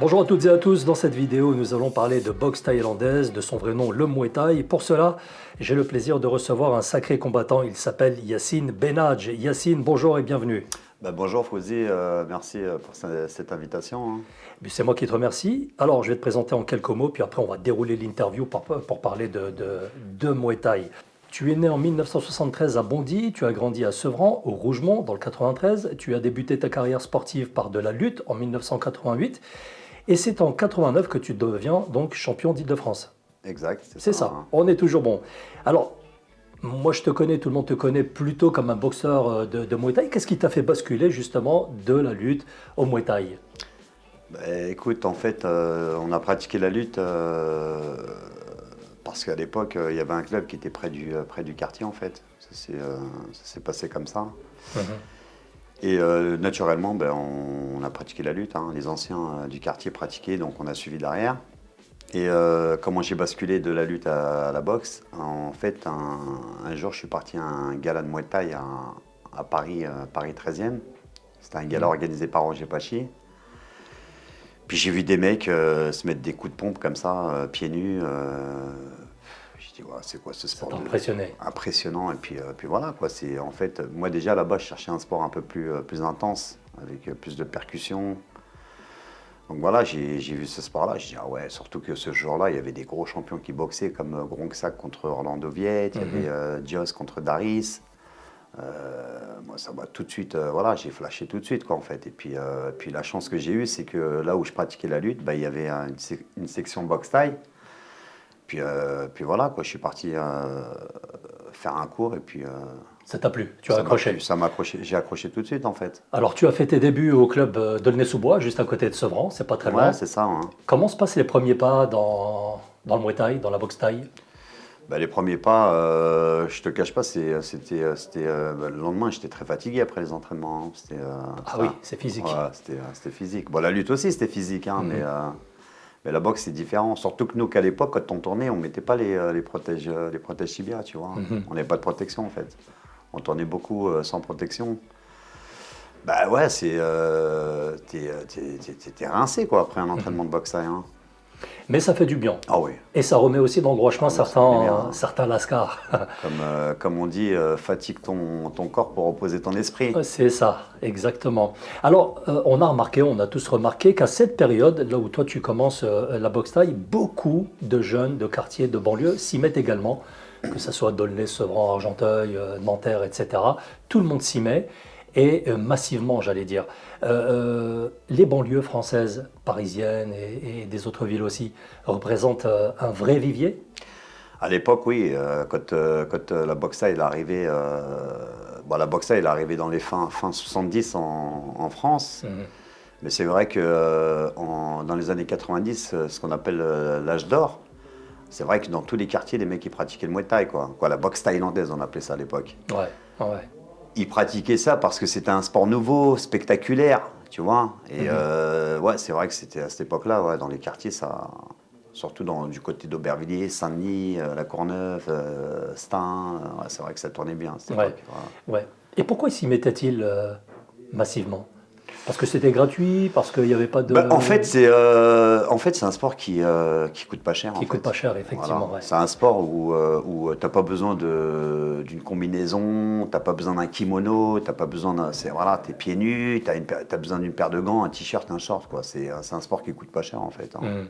Bonjour à toutes et à tous, dans cette vidéo nous allons parler de boxe thaïlandaise, de son vrai nom le Muay Thai. Pour cela, j'ai le plaisir de recevoir un sacré combattant, il s'appelle Yacine Benadj. Yacine, bonjour et bienvenue. Bonjour Fauzi, merci pour cette invitation, hein. C'est moi qui te remercie. Alors je vais te présenter en quelques mots, puis après on va dérouler l'interview pour parler de Muay Thai. Tu es né en 1973 à Bondy, tu as grandi à Sevran, au Rougemont, dans le 93. Tu as débuté ta carrière sportive par de la lutte en 1988. Et c'est en 89 que tu deviens donc champion d'Île-de-France. Exact, c'est C'est ça, ça, hein. on est toujours bon. Alors, moi je te connais, tout le monde te connaît plutôt comme un boxeur de Muay Thai. Qu'est-ce qui t'a fait basculer justement de la lutte au Muay Thai? Écoute, en fait, on a pratiqué la lutte parce qu'à l'époque, il y avait un club qui était près du quartier, en fait. Ça s'est passé comme ça. Mhm. Et naturellement, on a pratiqué la lutte, hein. Les anciens du quartier pratiquaient, donc on a suivi derrière. Et comment j'ai basculé de la lutte à la boxe? En fait, un jour, je suis parti à un gala de Muay Thai à Paris, Paris 13e. C'était un gala organisé par Roger Pachi. Puis j'ai vu des mecs se mettre des coups de pompe comme ça, pieds nus. Je dis, ouais, c'est quoi ce Ça sport t'a impressionné. impressionnant. Et puis voilà, quoi. En fait, moi déjà là-bas, je cherchais un sport un peu plus intense, avec plus de percussion. Donc voilà, j'ai vu ce sport-là. Je dis, ah ouais, surtout que ce jour-là, il y avait des gros champions qui boxaient, comme Gronksak contre Orlando Viet, il y avait Dios contre Daris. Moi, ça m'a tout de suite, voilà, j'ai flashé tout de suite, quoi, en fait. Et puis la chance que j'ai eue, c'est que là où je pratiquais la lutte, il y avait une section boxe thaï. Puis voilà, quoi, je suis parti faire un cours et puis Ça t'a plu, tu as accroché. ça m'a accroché, j'ai accroché tout de suite, en fait. Alors tu as fait tes débuts au club d'Aulnay-sous-Bois, juste à côté de Sevran, c'est pas très Ouais, loin. c'est ça, hein. Comment se passent les premiers pas dans le Muay Thai, dans la boxe Thai? Les premiers pas, je te cache pas, le lendemain, j'étais très fatigué après les entraînements, hein. Ah oui, c'est physique. Ouais, c'était physique. Bon, la lutte aussi, c'était physique, hein, mais la boxe, c'est différent. Surtout que nous, qu'à l'époque, quand on tournait, on mettait pas les protèges tibia, tu vois. On n'avait pas de protection, en fait. On tournait beaucoup sans protection. Bah ouais, t'es rincé, quoi, après un entraînement de boxe thaï, hein. Mais ça fait du bien. Ah oui. Et ça remet aussi dans le droit chemin Ah ouais, ça fait du bien, hein. certains lascars. Comme on dit, fatigue ton corps pour reposer ton esprit. C'est ça, exactement. Alors, on a remarqué, on a tous remarqué qu'à cette période, là où toi tu commences la boxe thaï, beaucoup de jeunes de quartier, de banlieue s'y mettent également, que ce soit D'aulnay, Sevran, Argenteuil, Nanterre, etc. Tout le monde s'y met, et massivement, j'allais dire. Les banlieues françaises, parisiennes et des autres villes aussi, représentent un vrai vivier. À l'époque, oui, quand la boxe thaï est arrivée, la boxe thaï est arrivée dans les fin 70 en France. Mais c'est vrai que dans les années 90, ce qu'on appelle l'âge d'or, c'est vrai que dans tous les quartiers, les mecs qui pratiquaient le Muay Thai, quoi, la boxe thaïlandaise, on appelait ça à l'époque. Ouais, ouais. Ils pratiquaient ça parce que c'était un sport nouveau, spectaculaire, tu vois. Et ouais, c'est vrai que c'était à cette époque-là, ouais, dans les quartiers, ça, surtout du côté d'Aubervilliers, Saint-Denis, La Courneuve, Stein, ouais, c'est vrai que ça tournait bien à cette Ouais, époque. Voilà. ouais. Et pourquoi s'y mettaient-ils massivement? Parce que c'était gratuit, parce qu'il n'y avait pas de... En fait, c'est un sport qui coûte pas cher, en qui coûte pas fait. cher, effectivement. Voilà. Ouais. C'est un sport où t'as pas besoin d'une combinaison, t'as pas besoin d'un kimono, t'as pas besoin voilà, t'es pieds nus, t'as besoin d'une paire de gants, un t-shirt, un short, quoi. C'est un sport qui coûte pas cher, en fait, hein.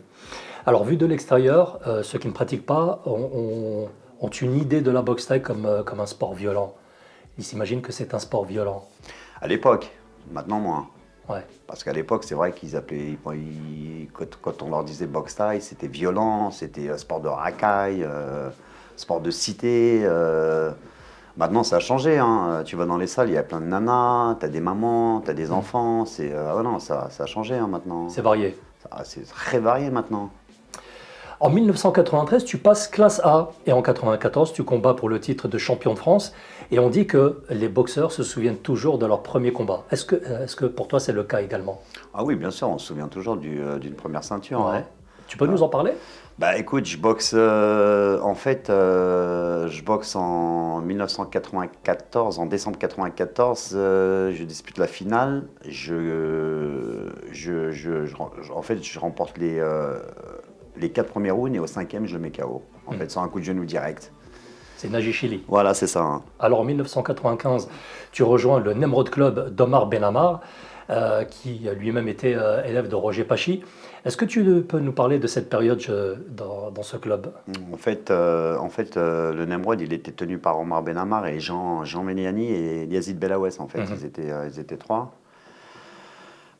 Alors, vu de l'extérieur, ceux qui ne pratiquent pas ont une idée de la boxe thaï comme un sport violent. Ils s'imaginent que c'est un sport violent. À l'époque, maintenant moins. Ouais. Parce qu'à l'époque, c'est vrai qu'ils appelaient, quand on leur disait boxe thaï, c'était violent, c'était sport de racaille, sport de cité. Maintenant, ça a changé, hein. Tu vas dans les salles, il y a plein de nanas, t'as des mamans, t'as des enfants. Ah non, ça a changé, hein, maintenant. C'est varié. C'est très varié maintenant. En 1993, tu passes classe A et en 1994, tu combats pour le titre de champion de France. Et on dit que les boxeurs se souviennent toujours de leur premier combat. Est-ce que pour toi c'est le cas également? Ah oui, bien sûr, on se souvient toujours d'une première ceinture, Ouais. hein. Tu peux nous en parler? Bah écoute, je boxe en 1994, en décembre 94, je dispute la finale. En fait, je remporte les 4 premiers rounds et au cinquième, je le mets KO. En fait, sans un coup de genou direct. C'est Nagichili. Voilà, c'est ça, hein. Alors en 1995, tu rejoins le Nemrod Club d'Omar Benamar, qui lui-même était élève de Roger Pachi. Est-ce que tu peux nous parler de cette période dans ce club? Le Nemrod, il était tenu par Omar Benamar et Jean Méliani et Yazid Belawes, en fait. Mhm. Ils étaient trois.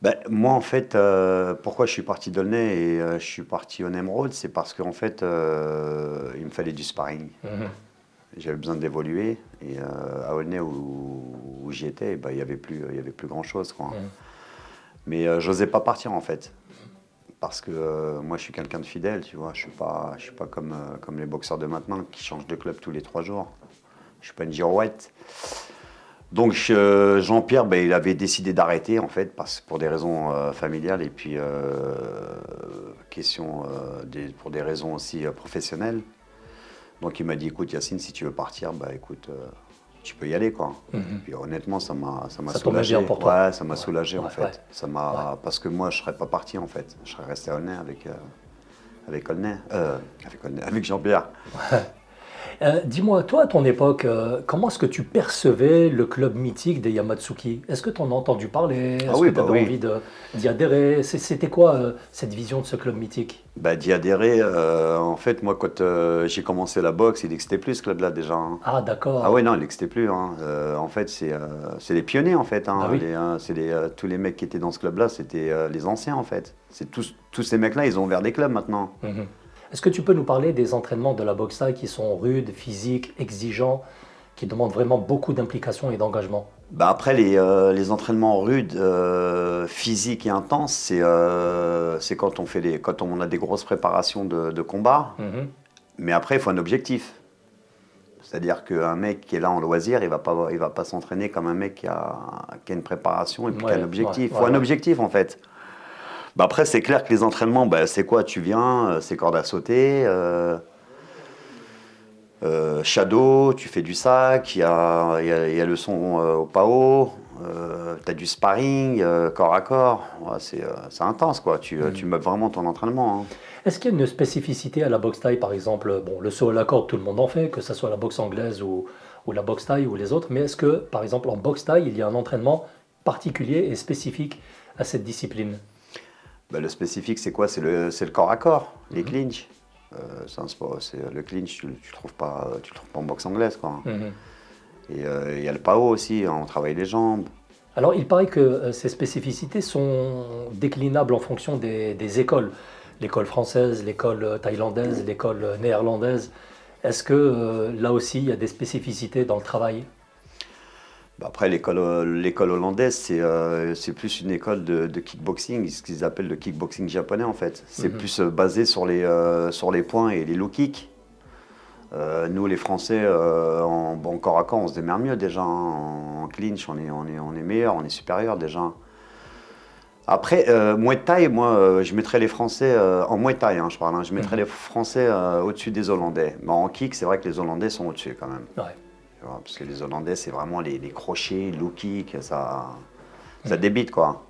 Ben, moi, en fait, pourquoi je suis parti d'Aulnay et je suis parti au Nemrod, c'est parce qu'en fait, il me fallait du sparring. Mhm. J'avais besoin d'évoluer. Et à Aulnay, où j'y étais, ben, il y avait plus grand-chose, quoi. Mhm. Mais j'osais pas partir, en fait. Parce que moi, je suis quelqu'un de fidèle, tu vois. Je suis pas comme les boxeurs de maintenant qui changent de club tous les 3 jours. Je suis pas une girouette. Donc Jean-Pierre, ben, il avait décidé d'arrêter en fait pour des raisons familiales et puis pour des raisons aussi professionnelles. Donc il m'a dit, écoute Yacine, si tu veux partir, bah écoute, tu peux y aller quoi. Mhm. Puis honnêtement, ça m'a Ça tombait soulagé. bien pour toi. Ouais, ça m'a Ouais, soulagé en ouais, fait. ouais. Parce que moi, je serais pas parti en fait. Je serais resté à Aulnay avec Jean-Pierre. Dis-moi, toi, à ton époque, comment est-ce que tu percevais le club mythique des Yamatsuki? Est-ce que tu en as entendu parler? Ah Est-ce que oui, tu bah avais oui. envie d'y adhérer? C'était quoi cette vision de ce club mythique? Bah, d'y adhérer, en fait, moi, quand j'ai commencé la boxe, il n'existait plus ce club-là déjà, hein. Ah, Ah ouais, d'accord. non, il n'existait plus, hein. En fait, c'est les pionniers, en fait, Bah hein. oui. Tous les mecs qui étaient dans ce club-là, c'était les anciens, en fait. C'est tous ces mecs-là, ils ont ouvert des clubs maintenant. Mhm. Est-ce que tu peux nous parler des entraînements de la boxe thaï qui sont rudes, physiques, exigeants, qui demandent vraiment beaucoup d'implication et d'engagement? Bah après, les entraînements rudes, physiques et intenses, c'est quand on a des grosses préparations de combat. Mhm. Mais après, il faut un objectif. C'est-à-dire qu'un mec qui est là en loisir, il va pas s'entraîner comme un mec qui a une préparation et puis qui a un Ouais, ouais, objectif. Il faut ouais, un ouais. objectif en fait. Bah après, c'est clair que les entraînements, bah, c'est quoi? Tu viens, c'est corde à sauter, shadow, tu fais du sac, il y a le son au PAO, tu as du sparring, corps à corps. Ouais, c'est intense quoi. Tu Mhm. meubles vraiment ton entraînement, hein. Est-ce qu'il y a une spécificité à la boxe thaï, par exemple? Bon, le saut à la corde, tout le monde en fait, que ce soit la boxe anglaise ou la boxe thaï ou les autres, mais est-ce que, par exemple, en boxe thaï, il y a un entraînement particulier et spécifique à cette discipline? Bah, le spécifique, c'est quoi? C'est le corps à corps, les Mhm. clinches. C'est un sport, le clinch, tu le trouves pas en boxe anglaise, quoi. Mhm. Et il y a le PAO aussi, hein, on travaille les jambes. Alors, il paraît que ces spécificités sont déclinables en fonction des écoles. L'école française, l'école thaïlandaise, l'école néerlandaise. Est-ce que là aussi, il y a des spécificités dans le travail? Bah, après, l'école hollandaise, c'est plus une école de kickboxing, ce qu'ils appellent le kickboxing japonais, en fait. C'est Mhm. plus basé sur les points et les low kicks. Nous, les Français, en corps à corps, on se démerde mieux déjà, hein. En clinch, on est meilleur, on est supérieur déjà. Après, Muay Thai, moi, je mettrais les Français, en Muay Thai, hein, je parle, hein, je mettrais Mhm. les Français au-dessus des Hollandais. Mais en kick, c'est vrai que les Hollandais sont au-dessus quand même. Ouais. Tu vois, parce que les Hollandais, c'est vraiment les crochets, low kick, ça Mhm. débite, quoi.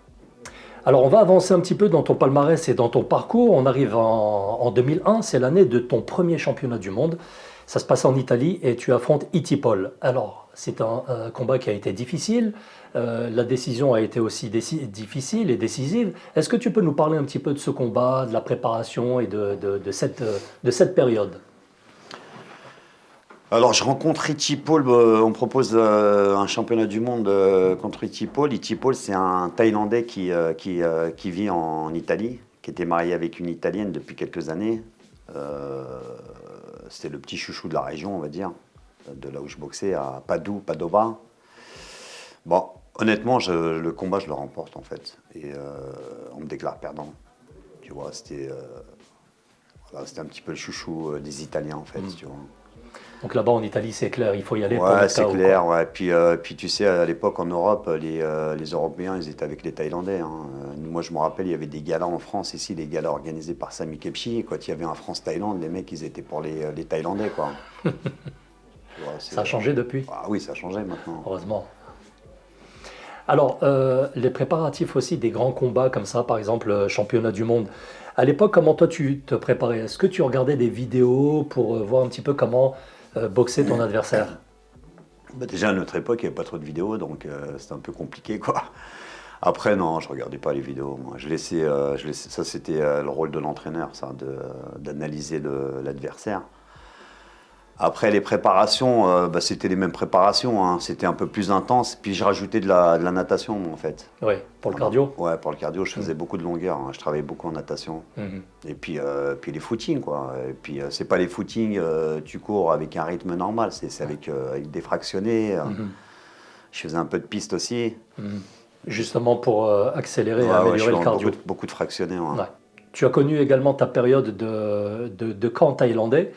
Alors, on va avancer un petit peu dans ton palmarès et dans ton parcours. On arrive en 2001, c'est l'année de ton premier championnat du monde. Ça se passe en Italie et tu affrontes Itipol. Alors, c'est un combat qui a été difficile. La décision a été aussi difficile et décisive. Est-ce que tu peux nous parler un petit peu de ce combat, de la préparation et de cette période? Alors, je rencontre Richie Paul, on me propose un championnat du monde contre Richie Paul. Richie Paul, c'est un Thaïlandais qui vit en Italie, qui était marié avec une Italienne depuis quelques années. Euh, C'était le petit chouchou de la région, on va dire, de là où je boxais, à Padou, Padova. Bon, honnêtement, le combat, je le remporte en fait. Et on me déclare perdant. Tu vois, voilà, c'était un petit peu le chouchou des Italiens en fait, Mhm. tu vois. Donc là-bas en Italie, c'est clair, il faut y aller pour Ouais, le c'est chaos, quoi. clair. Ouais. Puis tu sais, à l'époque en Europe, les Européens, ils étaient avec les Thaïlandais, hein. Moi, je me rappelle, il y avait des galas en France ici, des galas organisés par Sami Kepchi. Et quand il y avait un France-Thaïlande, les mecs, ils étaient pour les Thaïlandais, quoi. Tu vois, Ça a changé depuis, Ah oui, ça a changé maintenant. heureusement. Alors, les préparatifs aussi des grands combats comme ça, par exemple, championnat du monde. À l'époque, comment toi tu te préparais? Est-ce que tu regardais des vidéos pour voir un petit peu comment boxer ton adversaire? Bah, déjà, à notre époque, il n'y avait pas trop de vidéos, donc c'était un peu compliqué, quoi. Après, non, je regardais pas les vidéos, moi. Ça, c'était le rôle de l'entraîneur, ça, d'analyser l'adversaire. Après, les préparations, bah, c'était les mêmes préparations, hein. C'était un peu plus intense. Puis, je rajoutais de la natation, en fait. Oui, pour le Voilà. cardio? Ouais, pour le cardio, je Mhm. faisais beaucoup de longueur, hein. Je travaillais beaucoup en natation. Mhm. Et puis les footings, quoi. Et puis, c'est pas les footings, tu cours avec un rythme normal, c'est avec des fractionnés. Mhm. Je faisais un peu de piste aussi. Mhm. Justement pour accélérer et Ouais, ouais, je améliorer fais le beaucoup, cardio. beaucoup de fractionnés, ouais. Ouais. Tu as connu également ta période de camp thaïlandais.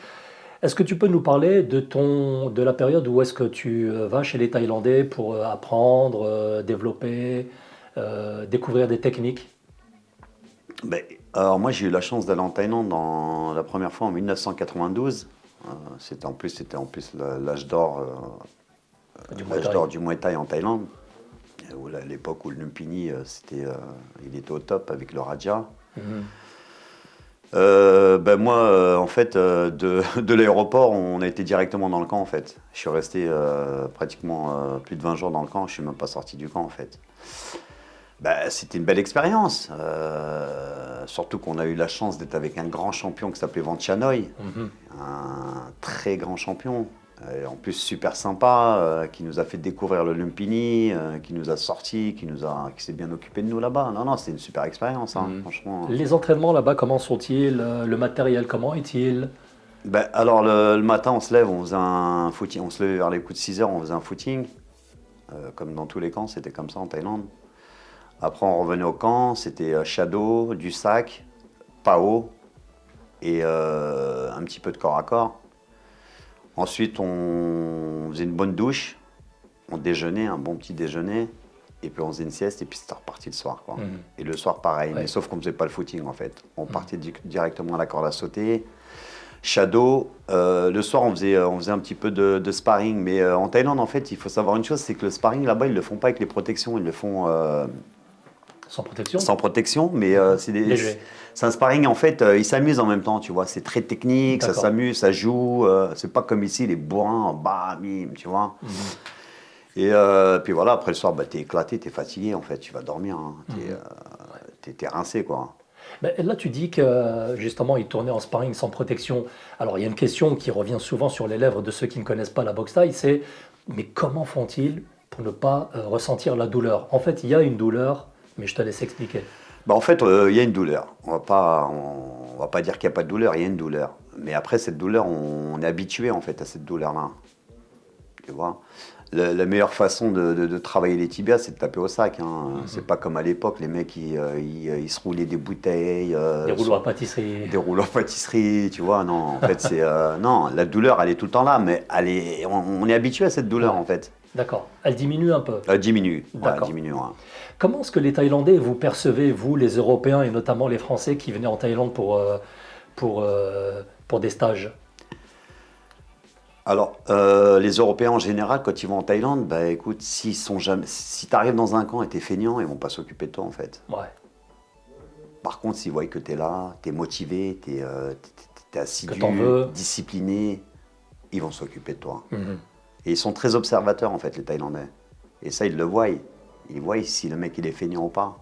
Est-ce que tu peux nous parler de la période où est-ce que tu vas chez les Thaïlandais pour apprendre, développer, découvrir des techniques? Ben, alors moi, j'ai eu la chance d'aller en Thaïlande la première fois en 1992. C'était en plus Du Muay l'âge Thai. d'or du Muay Thai en Thaïlande. À l'époque où le Lumpini, il était au top avec le Raja. Mhm. Ben moi, en fait, de l'aéroport, on a été directement dans le camp, en fait. Je suis resté pratiquement plus de 20 jours dans le camp. Je suis même pas sorti du camp, en fait. Ben, c'était une belle expérience. Surtout qu'on a eu la chance d'être avec un grand champion qui s'appelait Vanchanoy, Mhm. un très grand champion. Et en plus, super sympa, qui nous a fait découvrir le Lumpini, qui nous a sortis, qui s'est bien occupé de nous là-bas. Non, non, c'était une super expérience, hein, Mhm. franchement. Les entraînements là-bas, comment sont-ils? Le matériel, comment est-il? Ben, alors, le matin, on se lève, on faisait un footing. On se levait vers les coups de 6 heures, on faisait un footing. Comme dans tous les camps, c'était comme ça en Thaïlande. Après, on revenait au camp, c'était shadow, du sac, PAO et un petit peu de corps à corps. Ensuite, on faisait une bonne douche, on déjeunait, un bon petit déjeuner, et puis on faisait une sieste, et puis c'était reparti le soir, quoi. Mhm. Et le soir, pareil, mais Ouais. sauf qu'on ne faisait pas le footing, en fait. On Mhm. partait directement à la corde à sauter. Shadow, le soir, on faisait un petit peu de sparring, mais en Thaïlande, en fait, il faut savoir une chose, c'est que le sparring, là-bas, ils ne le font pas avec les protections, ils le font Sans protection? sans protection, mais Léger. c'est un sparring, en fait, ils s'amusent en même temps, tu vois. C'est très technique, ça D'accord. s'amuse, ça joue. C'est pas comme ici, les bourrins, bam, bim, tu vois. Mhm. Et puis voilà, après le soir, bah, t'es éclaté, t'es fatigué, en fait, tu vas dormir, hein. Mhm. T'es rincé, quoi. Ben, là, tu dis que justement, il tournait en sparring sans protection. Alors, il y a une question qui revient souvent sur les lèvres de ceux qui ne connaissent pas la boxe thaï, c'est mais comment font-ils pour ne pas ressentir la douleur? En fait, il y a une douleur, mais je te laisse expliquer. Bah, en fait, il y a une douleur. On va pas dire qu'il n'y a pas de douleur, il y a une douleur. Mais après, cette douleur, on est habitué, en fait, à cette douleur-là. Tu vois. La meilleure façon de travailler les tibias, c'est de taper au sac, hein. Mhm. C'est pas comme à l'époque, les mecs, ils se roulaient des bouteilles, Des rouleaux à pâtisserie. des rouleaux à pâtisserie, tu vois. Non, en fait, non, la douleur, elle est tout le temps là, mais on est habitué à cette douleur, Ouais, en fait. d'accord. Elle diminue un peu. Elle diminue, ouais, elle D'accord. diminue, ouais. Comment est-ce que les Thaïlandais, vous percevez, vous, les Européens et notamment les Français qui venaient en Thaïlande pour des stages? Alors, les Européens en général, quand ils vont en Thaïlande, bah écoute, si tu arrives dans un camp et t'es feignant, ils vont pas s'occuper de toi, en fait. Ouais. Par contre, s'ils voient que tu es là, tu es motivé, tu es Que t'en assidu, veux? discipliné, ils vont s'occuper de toi. Mhm. Et ils sont très observateurs, en fait, les Thaïlandais. Et ça, ils le voient. Ils voient si le mec, il est feignant ou pas.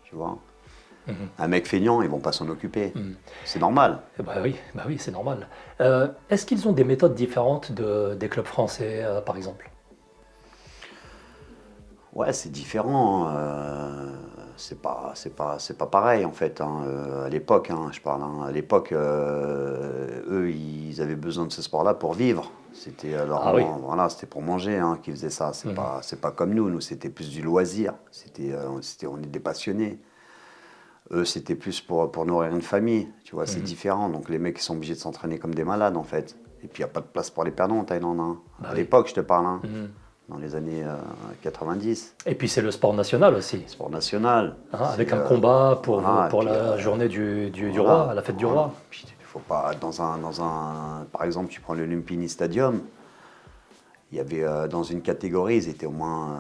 Tu vois. Mhm. Un mec feignant, ils vont pas s'en occuper. Mhm. C'est normal. Bah oui, c'est normal. Est-ce qu'ils ont des méthodes différentes des clubs français, par exemple? Ouais, c'est différent, hein. C'est pas pareil, en fait, hein. À l'époque, hein, je parle, hein. À l'époque, eux, ils avaient besoin de ce sport-là pour vivre. C'était Ah oui. voilà, c'était pour manger, hein, qu'ils faisaient ça. C'est Mhm. pas, c'est pas comme nous. Nous, c'était plus du loisir. On est des passionnés. Eux, c'était plus pour nourrir une famille. Tu vois, c'est Mhm. différent. Donc, les mecs, ils sont obligés de s'entraîner comme des malades, en fait. Et puis il n'y a pas de place pour les perdants en Thaïlande. Hein. Bah À oui. l'époque, je te parle, hein, Mhm. dans les années 90. Et puis c'est le sport national aussi, Sport national. hein, C'est, avec un combat voilà, et pour puis, la journée du roi, voilà, la fête du voilà. roi. Puis, il faut pas, par exemple, tu prends le Lumpini Stadium, il y avait dans une catégorie, ils étaient au moins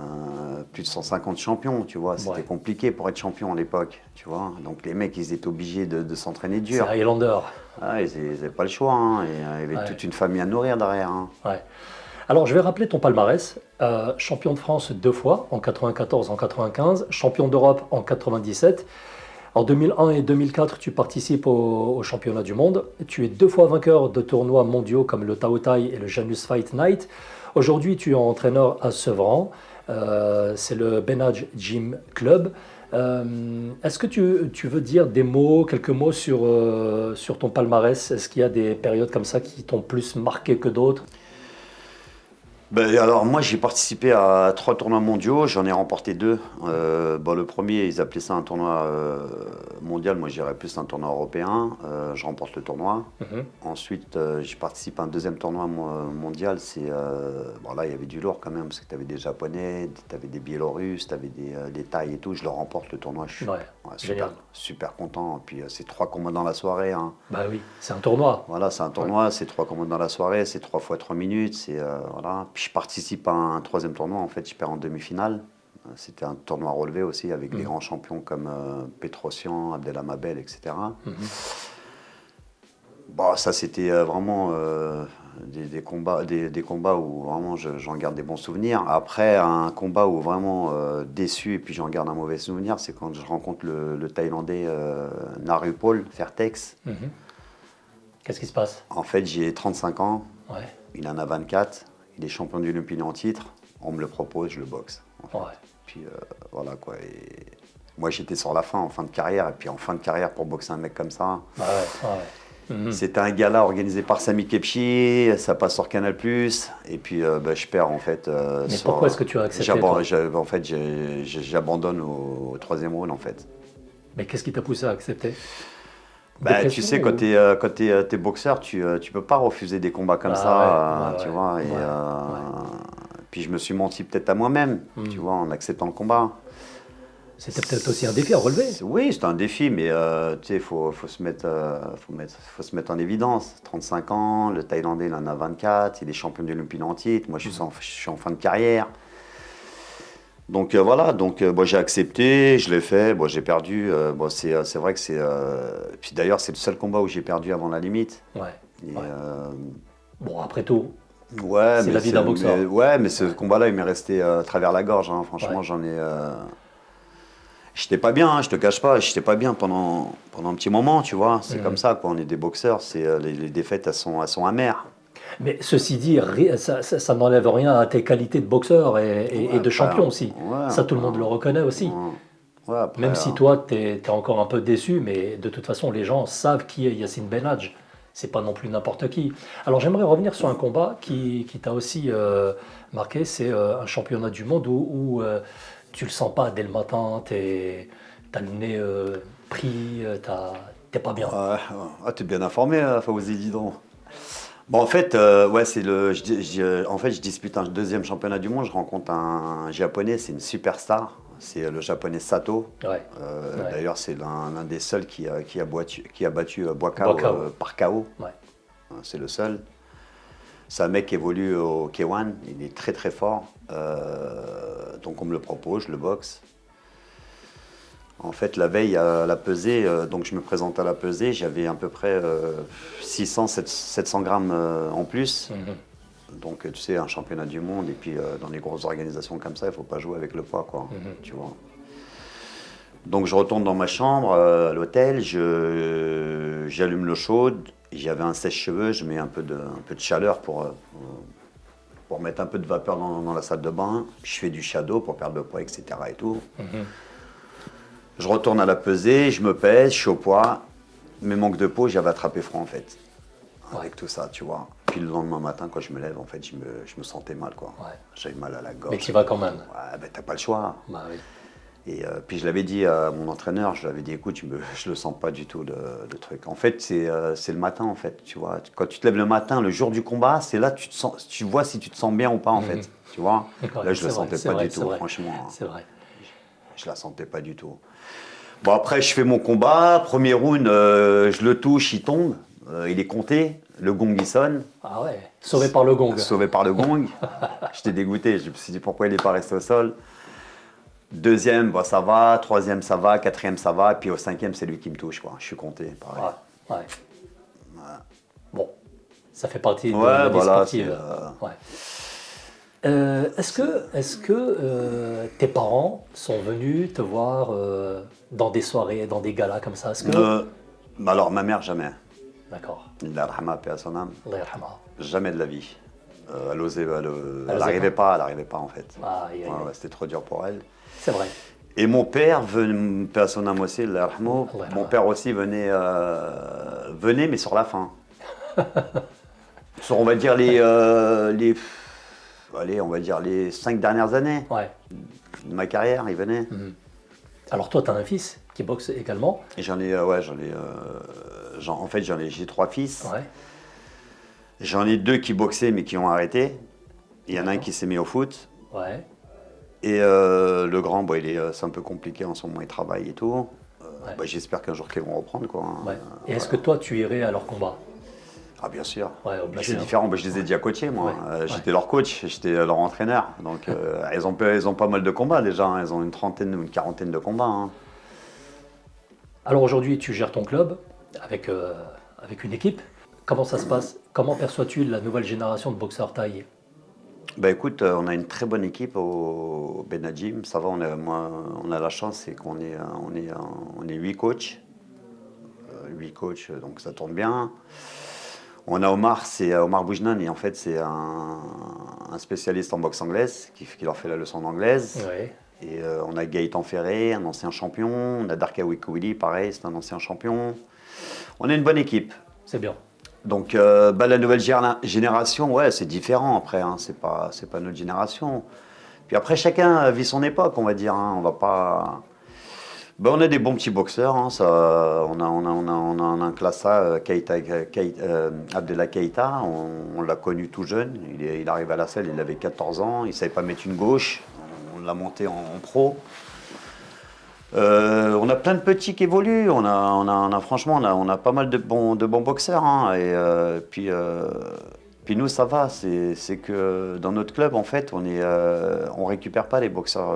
plus de 150 champions, tu vois. C'était Ouais. compliqué pour être champion à l'époque, tu vois. Donc les mecs, ils étaient obligés de s'entraîner C'est dur. Highlander. Ah, ils n'avaient pas le choix, hein. Et, il y avait Ouais. toute une famille à nourrir derrière. Hein. Ouais. Alors, je vais rappeler ton palmarès. Champion de France 2 fois, en 94, en 95. Champion d'Europe en 97. En 2001 et 2004, tu participes au championnat du monde. Tu es 2 fois vainqueur de tournois mondiaux comme le Tao Thai et le Janus Fight Night. Aujourd'hui, tu es entraîneur à Sevran. C'est le Benaj Gym Club. Est-ce que tu veux dire des mots, quelques mots sur ton palmarès? Est-ce qu'il y a des périodes comme ça qui t'ont plus marqué que d'autres? Ben, alors moi j'ai participé à 3 tournois mondiaux, j'en ai remporté 2. Le premier ils appelaient ça un tournoi mondial, moi j'irais plus un tournoi européen. Je remporte le tournoi. Mhm. Ensuite je participe à un deuxième tournoi mondial. Là il y avait du lourd quand même parce que tu avais des Japonais, tu avais des Biélorusses, tu avais des Thaïs et tout. Je le remporte le tournoi, je suis Ouais, super, génial. super content. Puis c'est 3 combats dans la soirée. Hein. Bah oui, c'est un tournoi. Voilà, c'est un tournoi, c'est 3 combats dans la soirée, c'est 3 fois 3 minutes, voilà. Puis je participe à un troisième tournoi, en fait, je perds en demi-finale. C'était un tournoi relevé aussi avec des grands champions comme Petrosian, Abdelhamabel, etc. Mhm. Ça c'était vraiment des combats où vraiment j'en garde des bons souvenirs. Après, un combat où vraiment déçu et puis j'en garde un mauvais souvenir, c'est quand je rencontre le Thaïlandais Narupol Fairtex. Mhm. Qu'est-ce qui se passe? En fait, j'ai 35 ans. Ouais, Il en a 24, il est champion du Lumpini en titre, on me le propose, je le boxe. En fait. ouais, Puis voilà quoi. Et moi j'étais sur la fin, en fin de carrière, et puis en fin de carrière pour boxer un mec comme ça, ouais, ouais. Mhm. c'était un gala organisé par Sami Kepchi, ça passe sur Canal+, et puis je perds en fait. Mais pourquoi est-ce que tu as accepté, toi? En fait, j'abandonne au troisième round en fait. Mais qu'est-ce qui t'a poussé à accepter? Tu Dépression sais, ou... quand t'es boxeur, tu peux pas refuser des combats comme Ah ça, ouais, tu ouais, vois. Et, ouais, ouais. puis je me suis menti peut-être à moi-même, tu vois, en acceptant le combat. C'était peut-être aussi un défi à relever. Oui, c'est un défi, mais tu sais, faut se mettre, faut se mettre en évidence. 35 ans, le Thaïlandais, il en a 24, il est champion du Lumpini en titre, moi je suis en fin de carrière. Donc voilà, j'ai accepté, je l'ai fait, j'ai perdu. C'est vrai que c'est. Puis d'ailleurs, c'est le seul combat où j'ai perdu avant la limite. Ouais, Et, ouais. Bon, après tout, ouais, c'est la vie d'un boxeur. mais ce combat-là, il m'est resté à travers la gorge. Hein. Franchement, Ouais. j'en ai. J'étais pas bien, hein, je te cache pas, j'étais pas bien pendant un petit moment, tu vois. C'est comme ça, quoi. On est des boxeurs, les défaites, elles sont amères. Mais ceci dit, ça n'enlève rien à tes qualités de boxeur et Ouais, de après, champion aussi. ouais, Ça, tout le monde le reconnaît aussi. ouais, après, Même si toi, tu es encore un peu déçu, mais de toute façon, les gens savent qui est Yacine Benadj. C'est pas non plus n'importe qui. Alors, j'aimerais revenir sur un combat qui t'a aussi marqué. C'est un championnat du monde où tu le sens pas dès le matin, t'as le nez pris, t'es pas bien. ouais, t'es bien informé, Fawzi, dis donc. Bon, en fait, ouais, je dispute un deuxième championnat du monde. Je rencontre un japonais, c'est une superstar. C'est le japonais Sato. Ouais. Ouais. D'ailleurs, c'est l'un des seuls qui a battu Boakao Boakao. par KO. Ouais. C'est le seul. C'est un mec qui évolue au K1. Il est très très fort. Donc on me le propose, je le boxe. En fait, la veille à la pesée, donc je me présente à la pesée, j'avais à peu près 700 grammes en plus. Mhm. Donc, tu sais, un championnat du monde, et puis dans les grosses organisations comme ça, il ne faut pas jouer avec le poids, quoi. Tu vois. Donc, je retourne dans ma chambre, à l'hôtel, j'allume l'eau chaude, j'avais un sèche-cheveux, je mets un peu de chaleur pour mettre un peu de vapeur dans la salle de bain. Je fais du shadow pour perdre le poids, etc. et tout. Je retourne à la pesée, je me pèse, je suis au poids. Mais manque de peau, j'avais attrapé froid, en fait. Avec tout ça, tu vois. Puis le lendemain matin, quand je me lève, en fait, je me sentais mal, quoi. Ouais. J'avais mal à la gorge. Mais tu vas quand même. Ouais, ben t'as pas le choix. Bah oui. Et puis je l'avais dit à mon entraîneur, je lui avais dit, écoute, je le sens pas du tout le truc. En fait, c'est le matin, en fait, tu vois. Quand tu te lèves le matin, le jour du combat, c'est là que tu vois si tu te sens bien ou pas, en fait, tu vois. Là, je le sentais pas du tout, franchement. C'est vrai. Je la sentais pas du tout. Bon, après, je fais mon combat. Premier round, je le touche, il tombe. Il est compté. Le gong, il sonne. Ah ouais, sauvé par le gong. Sauvé par le gong. J'étais dégoûté. Je me suis dit, pourquoi il n'est pas resté au sol? Deuxième, bah, ça va. Troisième, ça va. Quatrième, ça va. Et puis au cinquième, c'est lui qui me touche, quoi. Je suis compté, pareil. Ouais. Bon, ça fait partie de la vie sportive. Ouais. Est-ce que tes parents sont venus te voir dans des soirées, dans des galas comme ça? Alors, ma mère, jamais. D'accord. Allah yarhamha, paix à son âme. Allah yarhamha. Jamais de la vie. Elle n'arrivait pas, en fait. C'était trop dur pour elle. C'est vrai. Et mon père, paix à son âme aussi, Allah yarhamha, mon père aussi venait, mais sur la fin. Sur, on va dire, les 5 dernières années de ma carrière, il venait. Mm-hmm. Alors toi, tu as un fils qui boxe également. Et j'ai 3 fils. Ouais. J'en ai 2 qui boxaient mais qui ont arrêté. Il y en a un qui s'est mis au foot. Ouais. Et le grand, c'est un peu compliqué en ce moment, il travaille et tout. J'espère qu'un jour qu'ils vont reprendre, quoi. Ouais. Et est-ce que toi, tu irais à leur combat? Ah bien sûr. Ouais, obligé, c'est différent. Je les ai déjà coachés, moi. J'étais leur coach, j'étais leur entraîneur. Donc ils ont pas mal de combats déjà. Ils ont une trentaine ou une quarantaine de combats. Hein. Alors aujourd'hui, tu gères ton club avec une équipe. Comment ça se passe? Comment perçois-tu la nouvelle génération de boxeurs thaï? Écoute, on a une très bonne équipe au Benadjim. Ça va, on a la chance, c'est qu'on est 8 coachs. 8 coachs, donc ça tourne bien. On a Omar, c'est Omar Boujnan, et en fait c'est un spécialiste en boxe anglaise qui leur fait la leçon d'anglaise. Ouais. Et on a Gaëtan Ferré, un ancien champion. On a Darkawi Kouili, pareil, c'est un ancien champion. On a une bonne équipe. C'est bien. Donc la nouvelle génération, ouais, c'est différent après, hein, c'est pas notre génération. Puis après, chacun vit son époque, on va dire. Hein, on va pas. On a des bons petits boxeurs. Hein, on a un classa, Abdellah Keita. On l'a connu tout jeune. Il arrive à la salle, il avait 14 ans. Il savait pas mettre une gauche. On l'a monté en pro. On a plein de petits qui évoluent. Franchement, on a pas mal de bons boxeurs. Hein, et puis nous, ça va. C'est que dans notre club, en fait, on récupère pas les boxeurs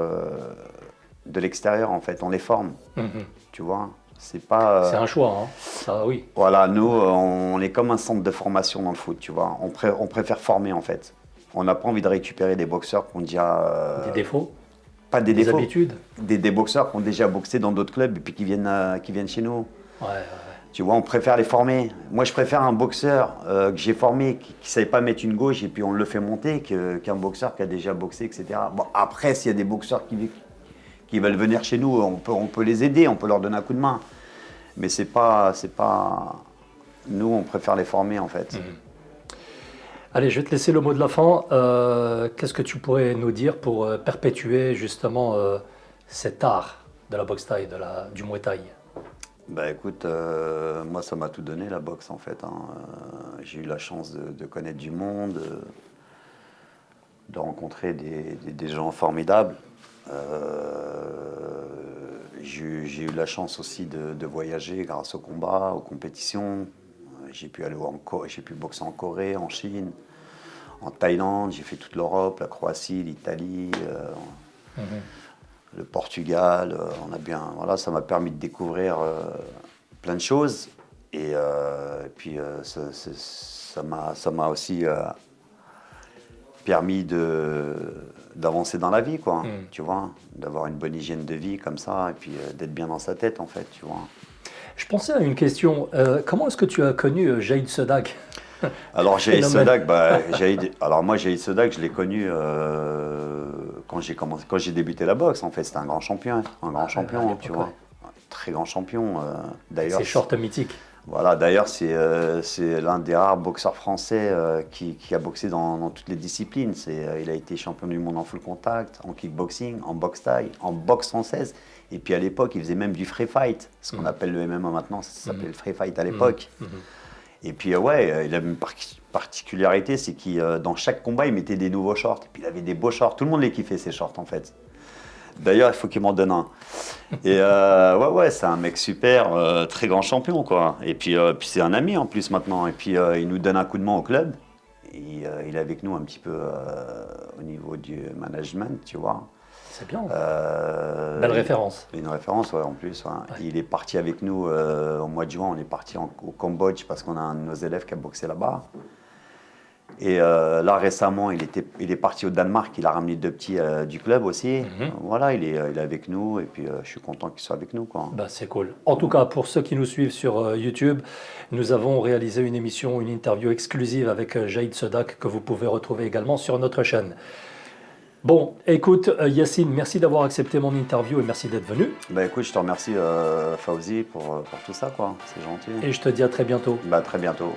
de l'extérieur. En fait, on les forme. Mm-hmm. Tu vois. C'est pas. C'est un choix. Hein. Ça, oui. Voilà, nous, on est comme un centre de formation dans le foot. Tu vois. On préfère former, en fait. On n'a pas envie de récupérer des boxeurs qui ont déjà des défauts. Pas des défauts, habitudes. Des boxeurs qui ont déjà boxé dans d'autres clubs et puis qui viennent chez nous. Ouais. Tu vois, on préfère les former. Moi, je préfère un boxeur que j'ai formé, qui ne savait pas mettre une gauche et puis on le fait monter, qu'un boxeur qui a déjà boxé, etc. Bon, après, s'il y a des boxeurs qui veulent venir chez nous, on peut les aider, on peut leur donner un coup de main. Mais c'est pas... Nous, on préfère les former, en fait. Mmh. Allez, je vais te laisser le mot de la fin. Qu'est-ce que tu pourrais nous dire pour perpétuer justement cet art de la boxe thaï, du Muay Thai? Écoute, moi ça m'a tout donné la boxe en fait. Hein. J'ai eu la chance de connaître du monde, de rencontrer des gens formidables. J'ai eu la chance aussi de voyager grâce au combat, aux compétitions. J'ai pu boxer en Corée, en Chine, en Thaïlande. J'ai fait toute l'Europe, la Croatie, l'Italie, le Portugal. Ça m'a permis de découvrir plein de choses. Et puis ça m'a aussi permis d'avancer dans la vie, quoi. Tu vois, d'avoir une bonne hygiène de vie comme ça, et puis d'être bien dans sa tête, en fait, tu vois. Je pensais à une question. Quand est-ce que tu as connu Jaïd Sedak? Alors Jaïd Sedak, Jaïd Sedak, je l'ai connu quand j'ai débuté la boxe. En fait, c'était un grand champion, tu vois, très grand champion. D'ailleurs, c'est short mythique. Voilà, d'ailleurs, c'est l'un des rares boxeurs français qui a boxé dans toutes les disciplines. Il a été champion du monde en full contact, en kickboxing, en boxe thaï, en boxe française. Et puis à l'époque, il faisait même du free fight, ce qu'on appelle le MMA maintenant, ça s'appelait le free fight à l'époque. Et puis ouais, il a une particularité, c'est que dans chaque combat, il mettait des nouveaux shorts. Et puis il avait des beaux shorts. Tout le monde les kiffait, ces shorts, en fait. D'ailleurs, il faut qu'il m'en donne un. Et ouais, c'est un mec super, très grand champion, quoi. Et puis c'est un ami en plus maintenant. Et puis il nous donne un coup de main au club. Et il est avec nous un petit peu au niveau du management, tu vois. C'est bien. Belle référence. Une référence, ouais, en plus. Ouais. Ouais. Il est parti avec nous au mois de juin. On est parti au Cambodge parce qu'on a un de nos élèves qui a boxé là-bas. Et là, récemment, il est parti au Danemark. Il a ramené 2 petits du club aussi. Voilà, il est avec nous. Et puis, je suis content qu'il soit avec nous, quoi. Bah, c'est cool. En tout cas, pour ceux qui nous suivent sur YouTube, nous avons réalisé une émission, une interview exclusive avec Jaïd Sedak que vous pouvez retrouver également sur notre chaîne. Bon, écoute, Yacine, merci d'avoir accepté mon interview et merci d'être venu. Bah écoute, je te remercie, Fawzi, pour tout ça, quoi. C'est gentil. Et je te dis à très bientôt. Bah, très bientôt.